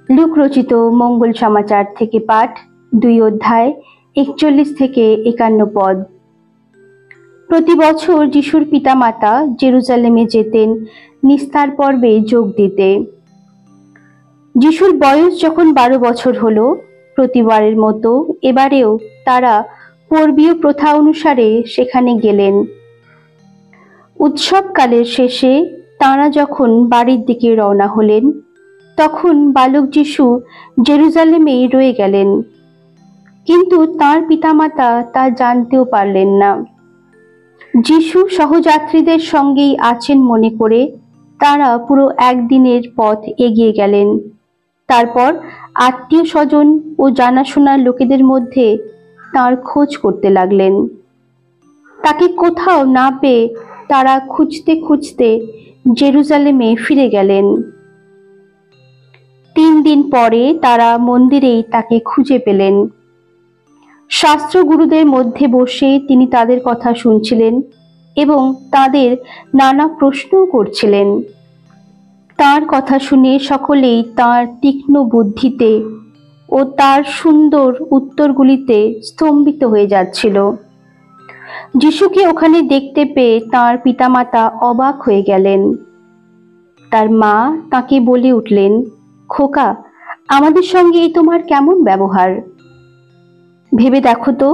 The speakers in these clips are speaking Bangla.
লুক রচিত মঙ্গল সমাচার থেকে পাঠ 2 অধ্যায় 41 থেকে 51 পদ। প্রতি বছর যিশুর পিতামাতা জেরুজালেমে যেতেন নিস্তার পর্বে যোগ দিতে। যিশুর বয়স যখন 12 বছর হলো, প্রতিবারের মতো এবারেও তারা পূর্বীয় প্রথা অনুসারে সেখানে গেলেন। উৎসবকালের শেষে তাঁরা যখন বাড়ির দিকে রওনা হলেন, তখন বালক যিশু জেরুজালেমেই রয়ে গেলেন, কিন্তু তাঁর পিতামাতা তা জানতেও পারলেন না। যিশু সহযাত্রীদের সঙ্গেই আছেন মনে করে তাঁরা পুরো একদিনের পথ এগিয়ে গেলেন। তারপর আত্মীয় স্বজন ও জানাশোনার লোকেদের মধ্যে তাঁর খোঁজ করতে লাগলেন। তাকে কোথাও না পেয়ে তারা খুঁজতে খুঁজতে জেরুজালেমে ফিরে গেলেন। 3 দিন পরে তারা মন্দিরেই তাকে খুঁজে পেলেন। শাস্ত্রগুরুদের মধ্যে বসে তিনি তাদের কথা শুনছিলেন এবং তাদের নানা প্রশ্নও করছিলেন। তার কথা শুনে সকলেই তার তীক্ষ্ণ বুদ্ধিতে ও তার সুন্দর উত্তরগুলিতে স্তম্ভিত হয়ে যাচ্ছিল। যিশুকে ওখানে দেখতে পেয়ে তার পিতামাতা অবাক হয়ে গেলেন। তার মা তাকে বলে উঠলেন, খোকা, আমাদের সঙ্গে এই তোমার কেমন ব্যবহার? ভেবে দেখো তো,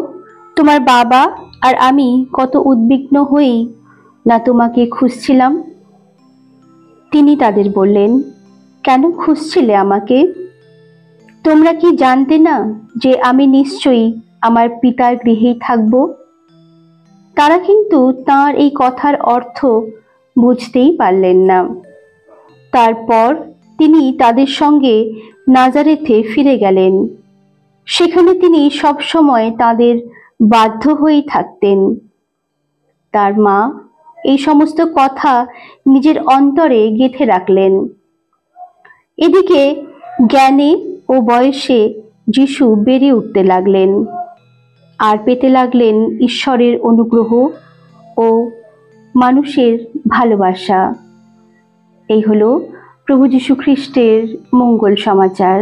তোমার বাবা আর আমি কত উদ্বিগ্ন হয়েই না তোমাকে খুঁজছিলাম। তিনি তাদের বললেন, কেন খুঁজছিলে আমাকে? তোমরা কি জানতে না যে আমি নিশ্চয়ই আমার পিতার গৃহেই থাকব? তারা কিন্তু তাঁর এই কথার অর্থ বুঝতেই পারলেন না। তারপর তিনি তাদের সঙ্গে নাজারেথে ফিরে গেলেন। সেখানে তিনি সব সময় তাদের বাধ্য হয়েই থাকতেন। তার মা এই সমস্ত কথা নিজের অন্তরে গেঁথে রাখলেন। এদিকে জ্ঞানে ও বয়সে যিশু বেড়ে উঠতে লাগলেন আর পেতে লাগলেন ঈশ্বরের অনুগ্রহ ও মানুষের ভালোবাসা। এই হলো প্রভু যীশু খ্রিস্টের মঙ্গল সমাচার।